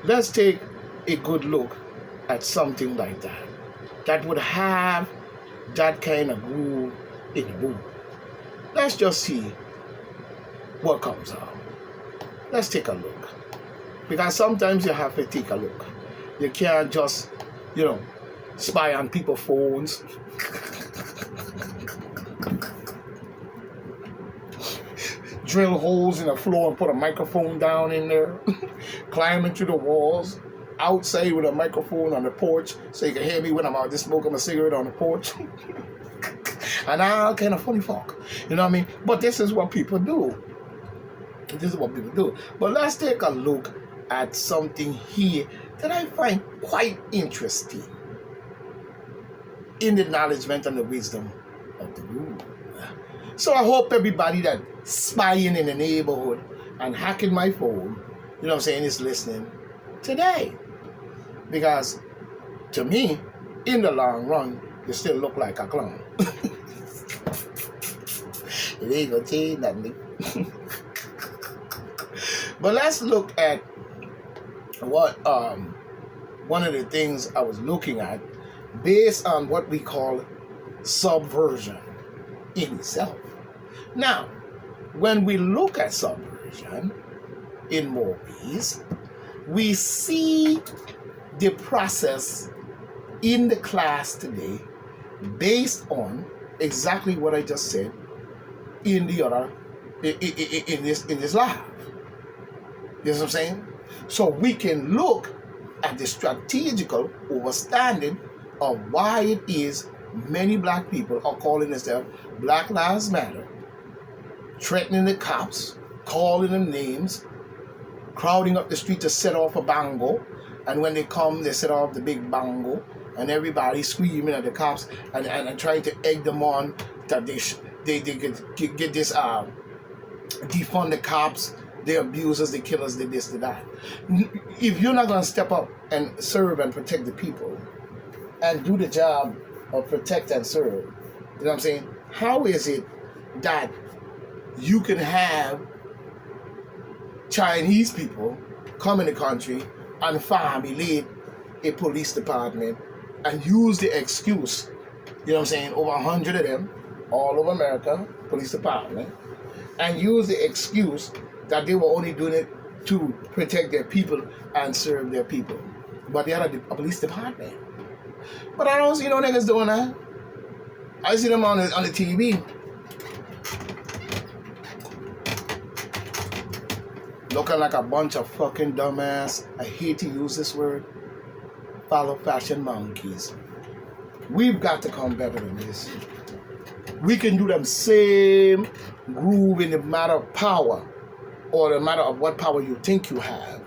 Let's take a good look at something like that that would have that kind of groove in the boot. Let's just see what comes out. Let's take a look. Because sometimes you have to take a look. You can't just, you know, spy on people's phones. Drill holes in the floor and put a microphone down in there. Climb into the walls. Outside with a microphone on the porch so you can hear me when I'm out just smoking a cigarette on the porch. And all kind of funny fuck. You know what I mean? But this is what people do. This is what people do. But let's take a look at something here that I find quite interesting in the acknowledgement and the wisdom of the rule. So I hope everybody that spying in the neighborhood and hacking my phone, you know what I'm saying, is listening today. Because to me, in the long run, you still look like a clown. It ain't gonna change nothing. But let's look at what one of the things I was looking at based on what we call subversion in itself. Now, when we look at subversion in movies, we see the process in the class today based on exactly what I just said in the other in this lab. You know what I'm saying? So we can look at the strategical understanding of why it is many black people are calling themselves Black Lives Matter, threatening the cops, calling them names, crowding up the street to set off a bango, and when they come, they set off the big bango, and everybody screaming at the cops and trying to egg them on that they get this defund the cops, the abusers, the killers, the this, the that. If you're not going to step up and serve and protect the people and do the job of protect and serve, you know what I'm saying? How is it that you can have Chinese people come in the country and formulate a police department and use the excuse, you know what I'm saying, over 100 of them, all over America, police department, and use the excuse that they were only doing it to protect their people and serve their people. But they had a police department. But I don't see no niggas doing that. I see them on the TV. Looking like a bunch of fucking dumbass, I hate to use this word, follow fashion monkeys. We've got to come better than this. We can do them same groove in the matter of power, or the matter of what power you think you have,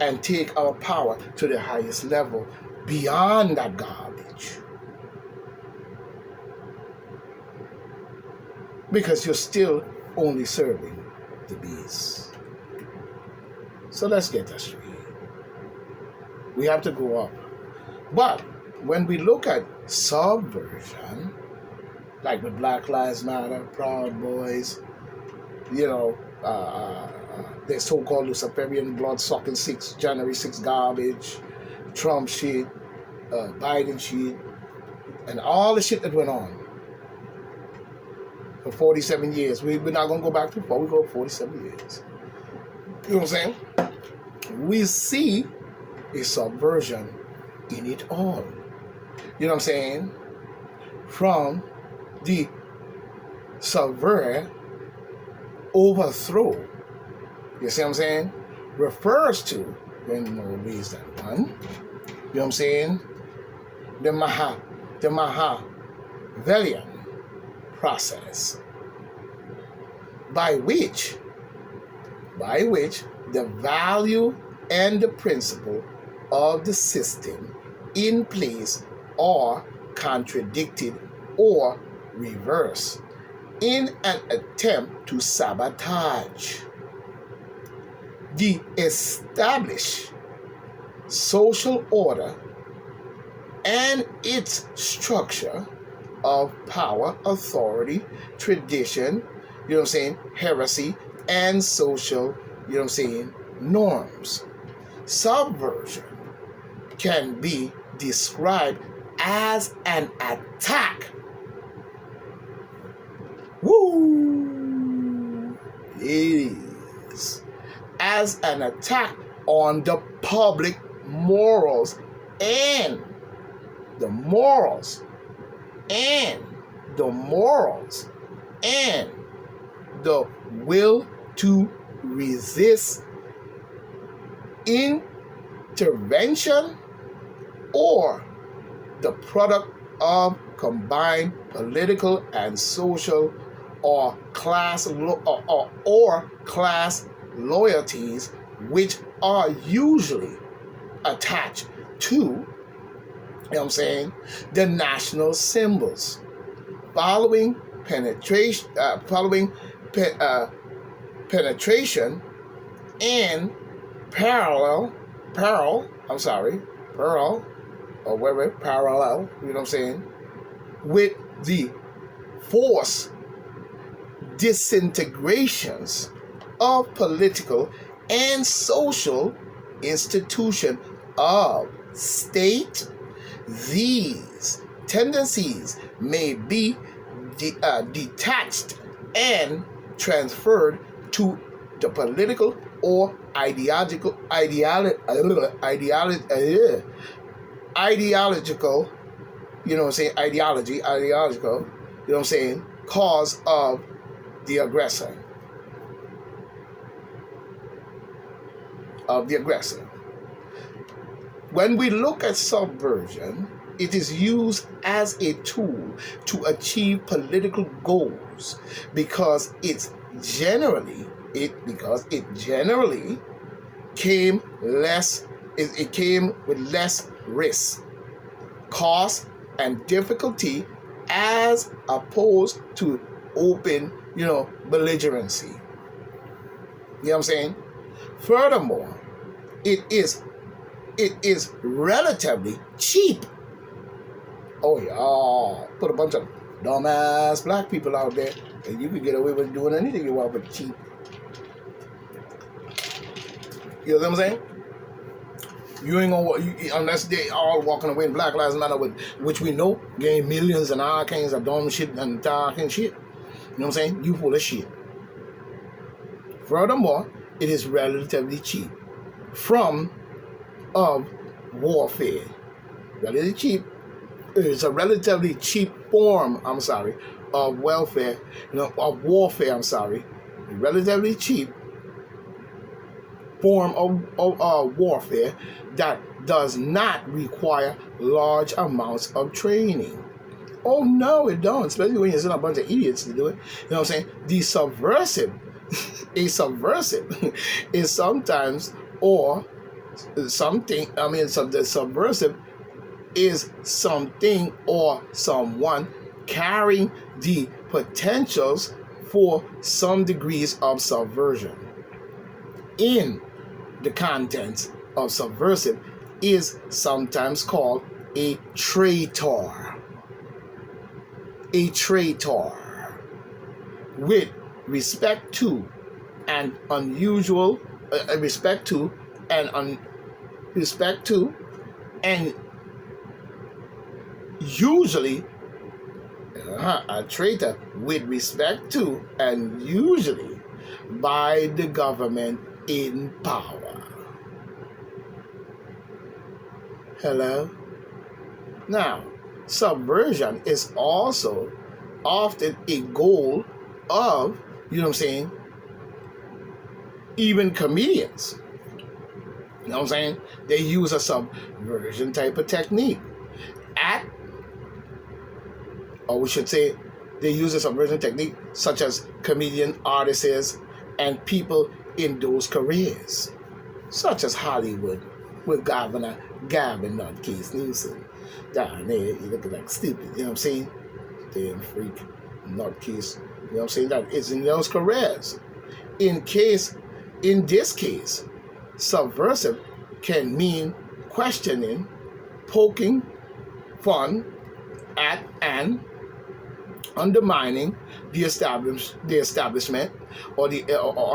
and take our power to the highest level beyond that garbage. Because you're still only serving the beast. So let's get that straight. We have to go up. But when we look at subversion, like with Black Lives Matter, Proud Boys, you know, the so-called Luciferian blood-sucking January 6 garbage, Trump shit, Biden shit, and all the shit that went on for 47 years. We're not going to go back too far. We go 47 years. You know what I'm saying? We see a subversion in it all. You know what I'm saying? From the subvert, overthrow, you see what I'm saying, refers to, when more ways than one, you know what I'm saying, the Machiavellian process by which the value and the principle of the system in place are contradicted or reversed in an attempt to sabotage the established social order and its structure of power, authority, tradition, you know what I'm saying, heresy, and social, you know what I'm saying, norms. Subversion can be described as an attack. Woo! It is. As an attack on the public morals and the morals and the morals and the will to resist intervention or the product of combined political and social or class class loyalties, which are usually attached to, the national symbols. Following penetration and parallel, with the forced disintegrations of political and social institution of state. These tendencies may be detached and transferred to the political or ideological, cause of the aggressor. When we look at subversion, it is used as a tool to achieve political goals because it generally came with less risk, cost, and difficulty as opposed to open, belligerency. You know what I'm saying? Furthermore, it is relatively cheap. Oh yeah, put a bunch of dumbass black people out there, and you can get away with doing anything you want with cheap. You know what I'm saying? You ain't gonna, unless they all walking away in Black Lives Matter, which we know gain millions and all kinds of dumb shit and dark and shit. You know what I'm saying? You full of shit. Furthermore, it is relatively cheap from warfare. Relatively cheap. It's a relatively cheap form, of welfare, of warfare, relatively cheap form of warfare that does not require large amounts of training. Oh no, it don't, especially when you send a bunch of idiots to do it. You know what I'm saying? The subversive is sometimes or something, the subversive is something or someone carrying the potentials for some degrees of subversion. In the contents of subversive is sometimes called a traitor. A traitor with respect to and unusual respect to and usually a traitor with respect to and usually by the government in power. Hello? Now, subversion is also often a goal of, even comedians. You know what I'm saying? They use a subversion type of technique. They use a subversion technique such as comedian, artists, and people in those careers, such as Hollywood with Governor Gavin Nutcase Newsom. Down there, you looking like stupid, you know what I'm saying? Damn freak, Nutcase, you know what I'm saying? That is in those careers. In this case, subversive can mean questioning, poking fun at, and undermining the establishment or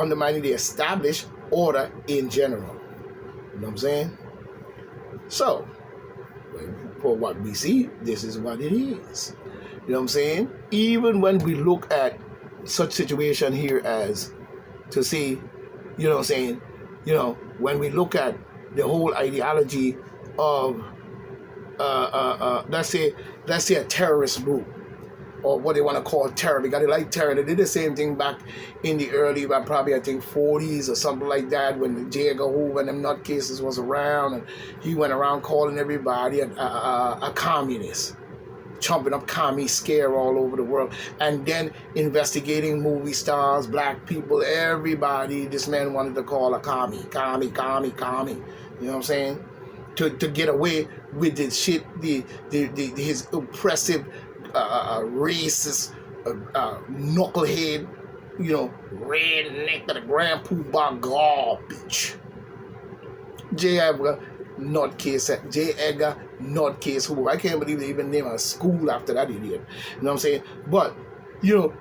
undermining the established order in general. You know what I'm saying? So, for what we see, this is what it is. You know what I'm saying? Even when we look at such situation here as to see, you know what I'm saying, when we look at the whole ideology of let's say a terrorist group, or what they want to call terror, because they like terror. They did the same thing back in the early, probably I think 40s or something like that, when J. Edgar Hoover and them nutcases was around, and he went around calling everybody a communist, trumping up commie scare all over the world, and then investigating movie stars, black people, everybody. This man wanted to call a commie. You know what I'm saying? To get away with the shit, his oppressive, racist, knucklehead, redneck of the Grand Poobah garbage. J. Edgar Nutcase Hoover. I can't believe they even named a school after that idiot. You know what I'm saying? But,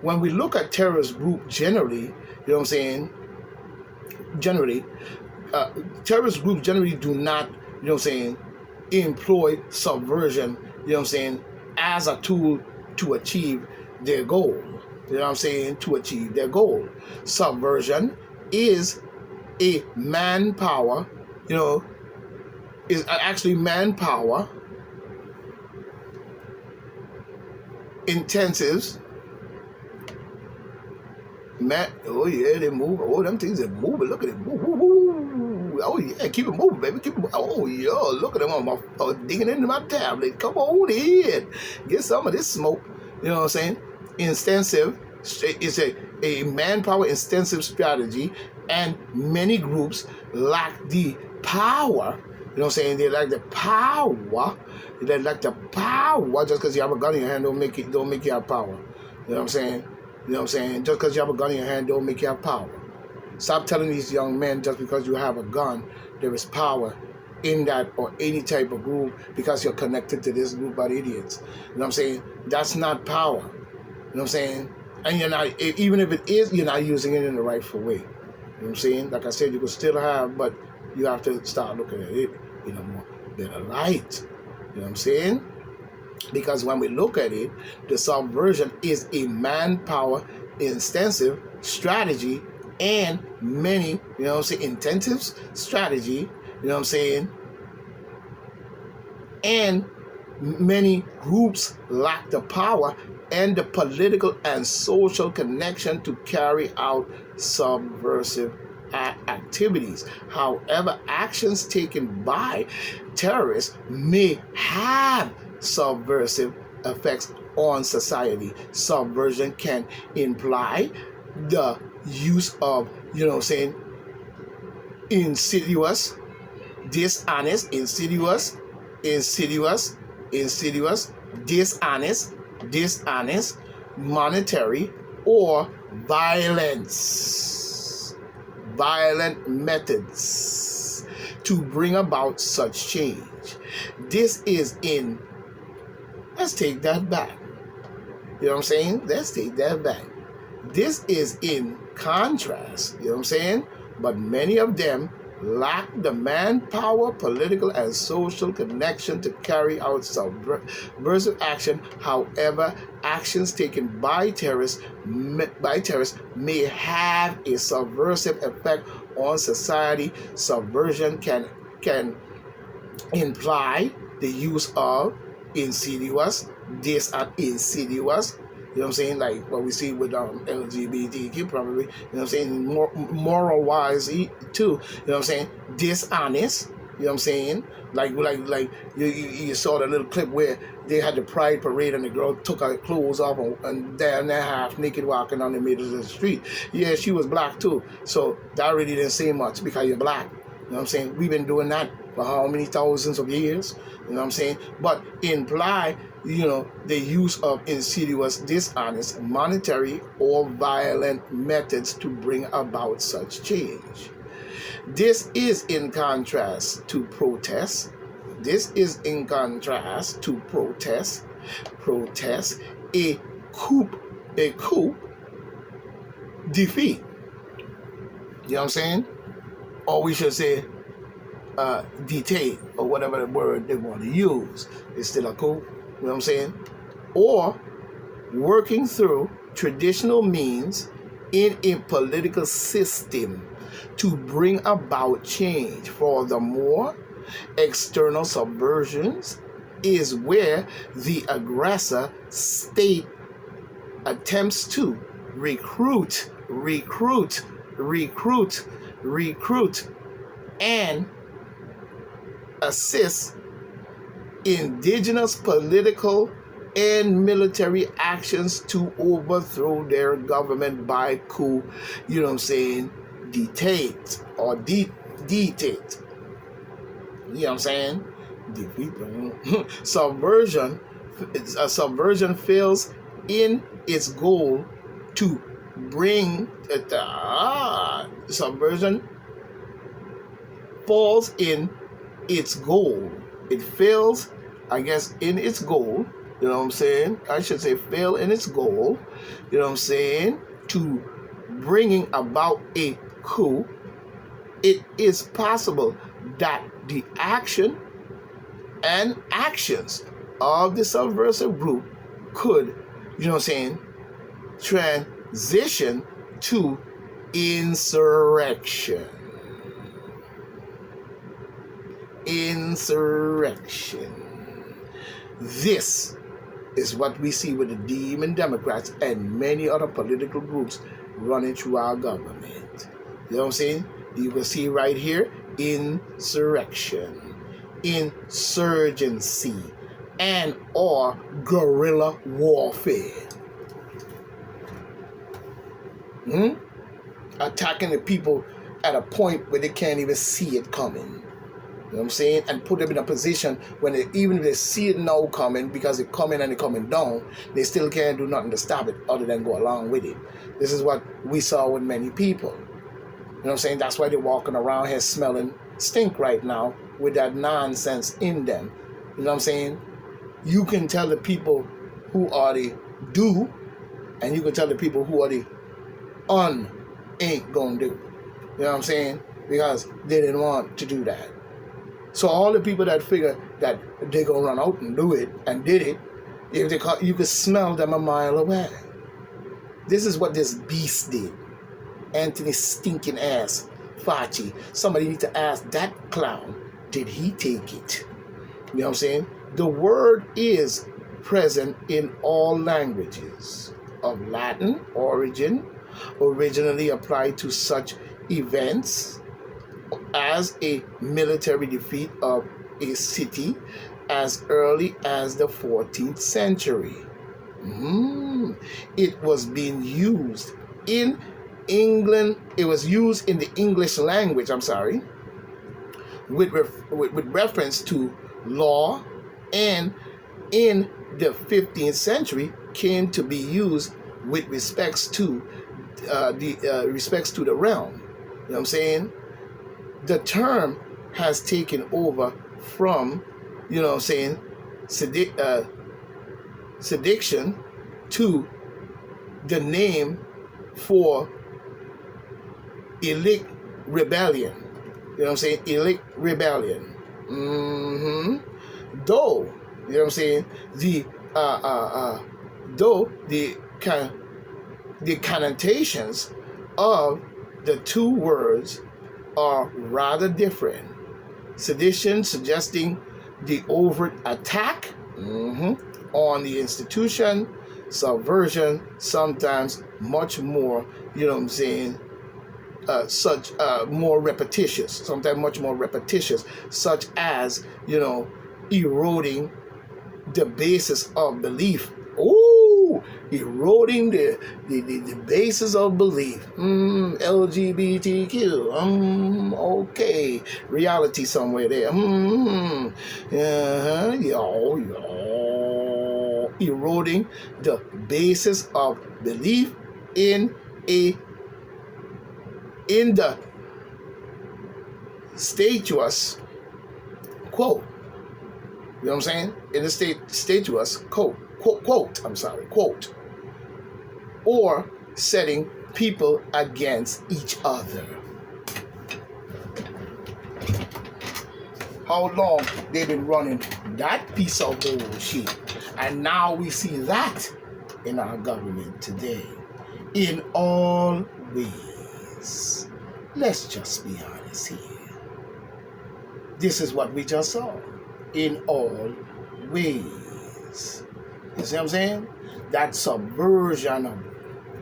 when we look at terrorist group generally, you know what I'm saying? Generally, terrorist groups generally do not, you know what I'm saying, employ subversion, you know what I'm saying, as a tool to achieve their goal. You know what I'm saying? To achieve their goal. Subversion is a manpower, is actually manpower intensives. Oh yeah, they move. Oh, them things are moving. Look at it. Oh yeah, keep it moving, baby. Keep it moving. Oh yeah, look at them. I'm digging into my tablet. Come on in. Get some of this smoke. You know what I'm saying? Intensive is a manpower intensive strategy, and many groups lack the power. You know what I'm saying? They lack the power. They lack the power. Just because you have a gun in your hand don't make you have power. You know what I'm saying? You know what I'm saying? Just because you have a gun in your hand don't make you have power. Stop telling these young men just because you have a gun, there is power in that or any type of group because you're connected to this group of idiots. You know what I'm saying? That's not power. You know what I'm saying? And you're not, even if it is, you're not using it in the rightful way. You know what I'm saying? Like I said, you can still have, but you have to start looking at it in a more better light. You know what I'm saying? Because when we look at it, the subversion is a manpower intensive strategy, and many, you know what I'm saying, intensive strategy, you know what I'm saying, and many groups lack the power and the political and social connection to carry out subversive activities. However, actions taken by terrorists may have subversive effects on society. Subversion can imply the use of, you know what I'm saying, insidious, dishonest, dishonest, monetary, or violent methods to bring about such change. This is in, let's take that back. You know what I'm saying? Let's take that back. This is in contrast, you know what I'm saying? But many of them lack the manpower, political, and social connection to carry out subversive action. However, actions taken by terrorists may have a subversive effect on society. Subversion can imply the use of insidious, you know what I'm saying, like what we see with LGBTQ probably, you know what I'm saying, moral wise too, you know what I'm saying, dishonest, you know what I'm saying, like you saw that little clip where they had the pride parade and the girl took her clothes off and they're half naked walking on the middle of the street. Yeah, she was black too, so that really didn't say much because you're black. You know what I'm saying? We've been doing that for how many thousands of years? You know what I'm saying? But imply, the use of insidious, dishonest, monetary, or violent methods to bring about such change. This is in contrast to protest. Protest, a coup defeat. You know what I'm saying? Or we should say, dictate, or whatever the word they want to use. It's still a coup, you know what I'm saying? Or working through traditional means in a political system to bring about change. Furthermore, external subversions is where the aggressor state attempts to recruit, and assist indigenous political and military actions to overthrow their government by coup, you know what I'm saying, dictate or dictate. You know what I'm saying? Subversion fails in its goal to bring subversion falls in its goal. It fails, I guess, in its goal. You know what I'm saying? I should say fail in its goal. You know what I'm saying? To bringing about a coup. It is possible that the action and actions of the subversive group could, you know what I'm saying, transition to insurrection. This is what we see with the Demon Democrats and many other political groups running through our government. You know what I'm saying? You can see right here, insurrection, insurgency, and or guerrilla warfare. Attacking the people at a point where they can't even see it coming. You know what I'm saying? And put them in a position when even if they see it now coming, because it's coming and it's coming down, they still can't do nothing to stop it other than go along with it. This is what we saw with many people. You know what I'm saying? That's why they're walking around here smelling stink right now with that nonsense in them. You know what I'm saying? You can tell the people who are the do, and you can tell the people who are the ain't gonna do. You know what I'm saying? Because they didn't want to do that. So all the people that figure that they're gonna run out and do it and did it, if they you could smell them a mile away. This is what this beast did. Anthony stinking ass Fauci. Somebody need to ask that clown, did he take it? You know what I'm saying? The word is present in all languages of Latin origin, originally applied to such events as a military defeat of a city as early as the 14th century. It was being used in England. It was used in the English language, with reference to law, and in the 15th century came to be used with respects to the realm. You know what I'm saying? The term has taken over from, you know what I'm saying, sedition to the name for elect rebellion. You know what I'm saying? Elect rebellion. Though, you know what I'm saying, the connotations of the two words are rather different. Sedition suggesting the overt attack on the institution, subversion sometimes much more, you know what I'm saying, more repetitious, sometimes much more repetitious, such as, you know, eroding the basis of belief. Eroding the basis of belief. LGBTQ. Okay. Reality somewhere there. Eroding the basis of belief in the statuous quote. You know what I'm saying? In the statuous quote, or setting people against each other. how long they've been running that piece of bullshit. And now we see that in our government today. In all ways. Let's just be honest here. This is what we just saw. In all ways. You see what I'm saying? That subversion of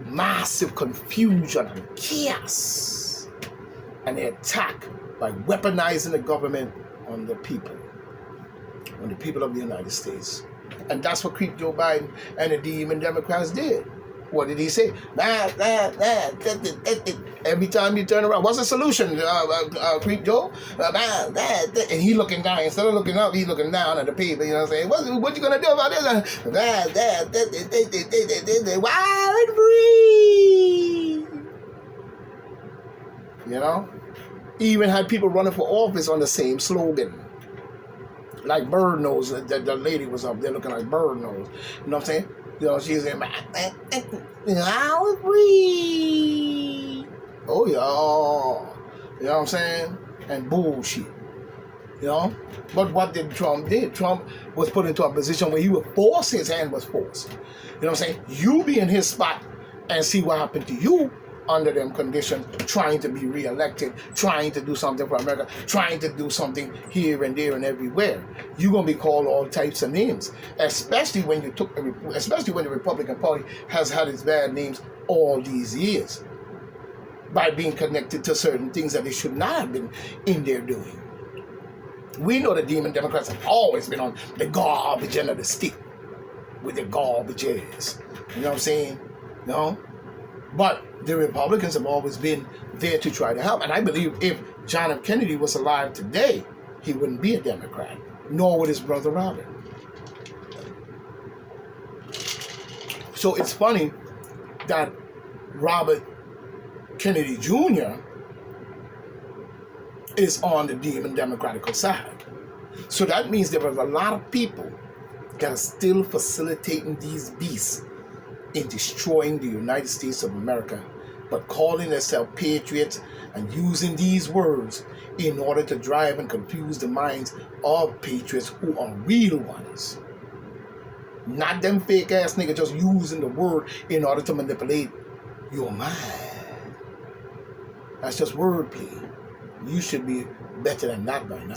massive confusion and chaos. And the attack by weaponizing the government on the people of the United States. And that's what Creep Joe Biden and the demon Democrats did. What did he say? Every time you turn around, what's the solution, Creep Joe? And he looking down. Instead of looking up, he's looking down at the people. You know what I'm saying? What you gonna do about this? Wild and free. You know? He even had people running for office on the same slogan. Like Bird Nose. The lady was up there looking like Bird Nose. You know what I'm saying? You know, she's in I'll free. Oh, yeah. You know what I'm saying? And bullshit. You know? But what did Trump do? Trump was put into a position where he would force, his hand was forced. You know what I'm saying? You be in his spot and see what happened to you under them conditions, trying to be reelected, trying to do something for America, trying to do something here and there and everywhere. You're gonna be called all types of names, especially when the Republican Party has had its bad names all these years by being connected to certain things that they should not have been in there doing. We know the demon Democrats have always been on the garbage end of the stick with the garbages. You know what I'm saying? No? But the Republicans have always been there to try to help. And I believe if John F. Kennedy was alive today, he wouldn't be a Democrat, nor would his brother Robert. So it's funny that Robert Kennedy Jr. is on the demon Democratical side. So that means there was a lot of people that are still facilitating these beasts in destroying the United States of America, but calling themselves patriots and using these words in order to drive and confuse the minds of patriots who are real ones. Not them fake ass niggas just using the word in order to manipulate your mind. That's just wordplay. You should be better than that by now.